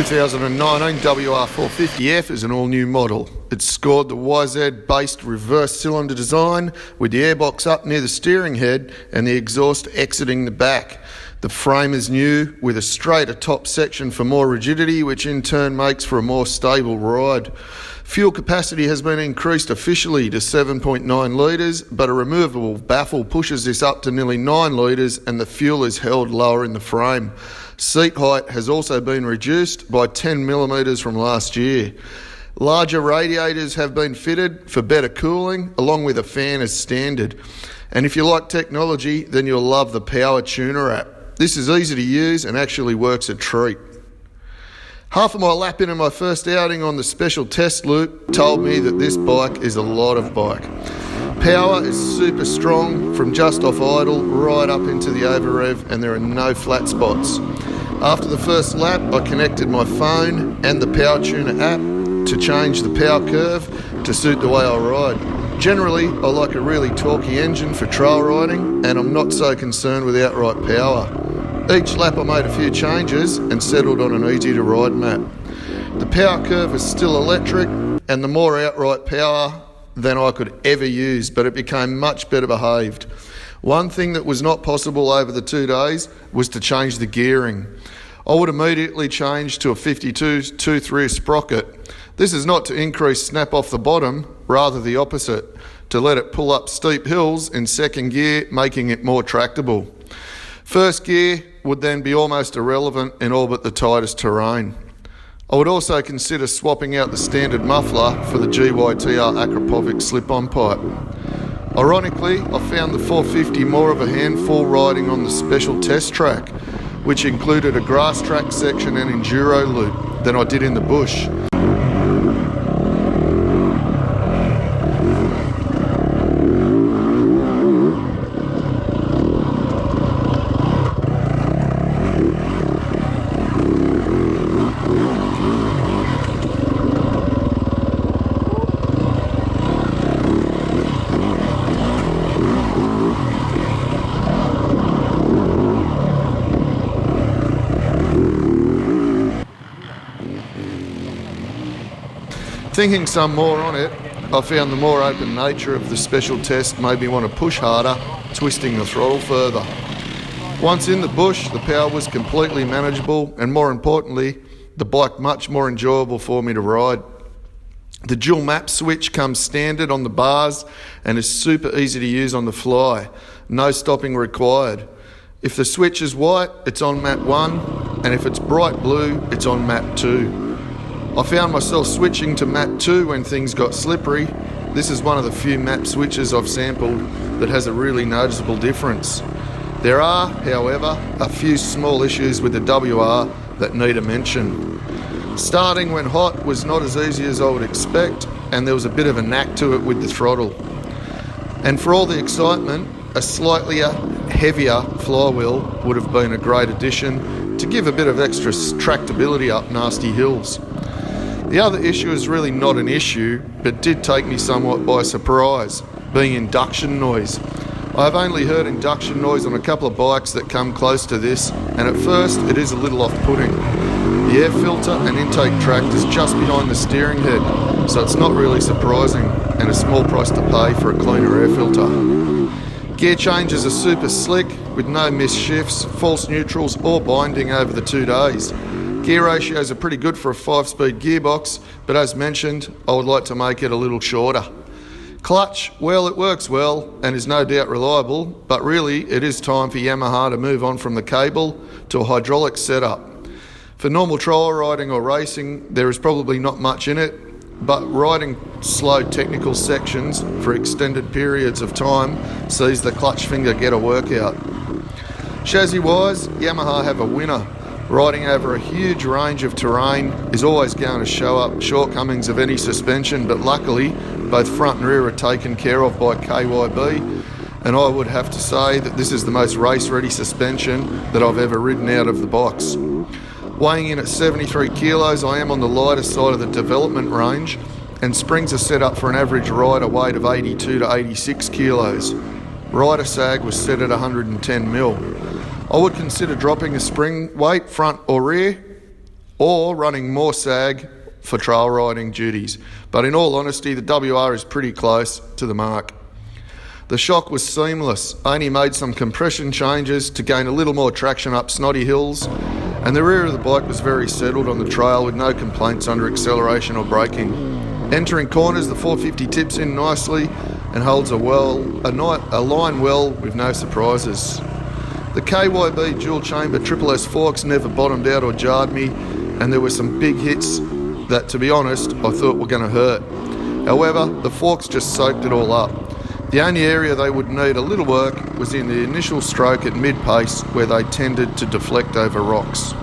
2019 WR450F is an all-new model. It's scored the YZ-based reverse cylinder design with the airbox up near the steering head and the exhaust exiting the back. The frame is new with a straighter top section for more rigidity, which in turn makes for a more stable ride. Fuel capacity has been increased officially to 7.9 litres, but a removable baffle pushes this up to nearly 9 litres and the fuel is held lower in the frame. Seat height has also been reduced by 10 millimetres from last year. Larger radiators have been fitted for better cooling, along with a fan as standard. And if you like technology, then you'll love the Power Tuner app. This is easy to use and actually works a treat. Half of my lap into my first outing on the special test loop told me that this bike is a lot of bike. Power is super strong from just off idle right up into the over rev, and there are no flat spots. After the first lap, I connected my phone and the Power Tuner app to change the power curve to suit the way I ride. Generally, I like a really torquey engine for trail riding, and I'm not so concerned with outright power. Each lap I made a few changes and settled on an easy to ride map. The power curve is still electric and the more outright power than I could ever use, but it became much better behaved. One thing that was not possible over the 2 days was to change the gearing. I would immediately change to a 52 tooth rear sprocket. This is not to increase snap off the bottom, rather the opposite, to let it pull up steep hills in second gear, making it more tractable. First gear would then be almost irrelevant in all but the tightest terrain. I would also consider swapping out the standard muffler for the GYTR Akrapovic slip-on pipe. Ironically, I found the 450 more of a handful riding on the special test track, which included a grass track section and enduro loop, than I did in the bush. Thinking some more on it, I found the more open nature of the special test made me want to push harder, twisting the throttle further. Once in the bush, the power was completely manageable and, more importantly, the bike much more enjoyable for me to ride. The dual map switch comes standard on the bars and is super easy to use on the fly. No stopping required. If the switch is white, it's on map 1, and if it's bright blue, it's on map 2. I found myself switching to map 2 when things got slippery. This is one of the few map switches I've sampled that has a really noticeable difference. There are, however, a few small issues with the WR that need a mention. Starting when hot was not as easy as I would expect, and there was a bit of a knack to it with the throttle. And for all the excitement, a slightly heavier flywheel would have been a great addition to give a bit of extra tractability up nasty hills. The other issue is really not an issue, but did take me somewhat by surprise, being induction noise. I've only heard induction noise on a couple of bikes that come close to this, and at first it is a little off-putting. The air filter and intake tract is just behind the steering head, so it's not really surprising, and a small price to pay for a cleaner air filter. Gear changes are super slick, with no missed shifts, false neutrals or binding over the 2 days. Gear ratios are pretty good for a 5-speed gearbox, but as mentioned, I would like to make it a little shorter. Clutch, well, it works well and is no doubt reliable, but really it is time for Yamaha to move on from the cable to a hydraulic setup. For normal trial riding or racing, there is probably not much in it, but riding slow technical sections for extended periods of time sees the clutch finger get a workout. Chassis-wise, Yamaha have a winner. Riding over a huge range of terrain is always going to show up shortcomings of any suspension, but luckily both front and rear are taken care of by KYB, and I would have to say that this is the most race-ready suspension that I've ever ridden out of the box. Weighing in at 73 kilos, I am on the lighter side of the development range, and springs are set up for an average rider weight of 82 to 86 kilos. Rider sag was set at 110 mil. I would consider dropping a spring weight, front or rear. or running more sag for trail riding duties. But in all honesty, the WR is pretty close to the mark. The shock was seamless, only made some compression changes to gain a little more traction up snotty hills, and the rear of the bike was very settled on the trail with no complaints under acceleration or braking. Entering corners, the 450 tips in nicely and holds a line well with no surprises. The KYB dual chamber Triple S forks never bottomed out or jarred me, and there were some big hits that, to be honest, I thought were going to hurt. However, the forks just soaked it all up. The only area they would need a little work was in the initial stroke at mid-pace, where they tended to deflect over rocks.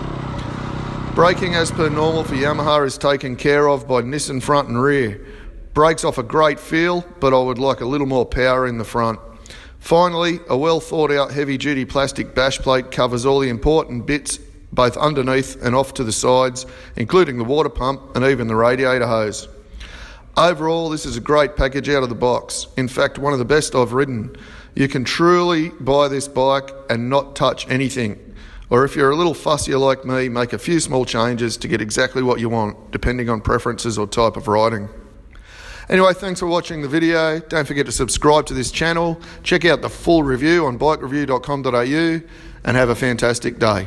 Braking as per normal for Yamaha is taken care of by Nissan front and rear. Brakes offer great feel, but I would like a little more power in the front. Finally, a well thought out heavy duty plastic bash plate covers all the important bits both underneath and off to the sides, including the water pump and even the radiator hose. Overall, this is a great package out of the box. In fact, one of the best I've ridden. You can truly buy this bike and not touch anything. Or if you're a little fussier like me, make a few small changes to get exactly what you want, depending on preferences or type of riding. Anyway, thanks for watching the video. Don't forget to subscribe to this channel. Check out the full review on BikeReview.com.au and have a fantastic day.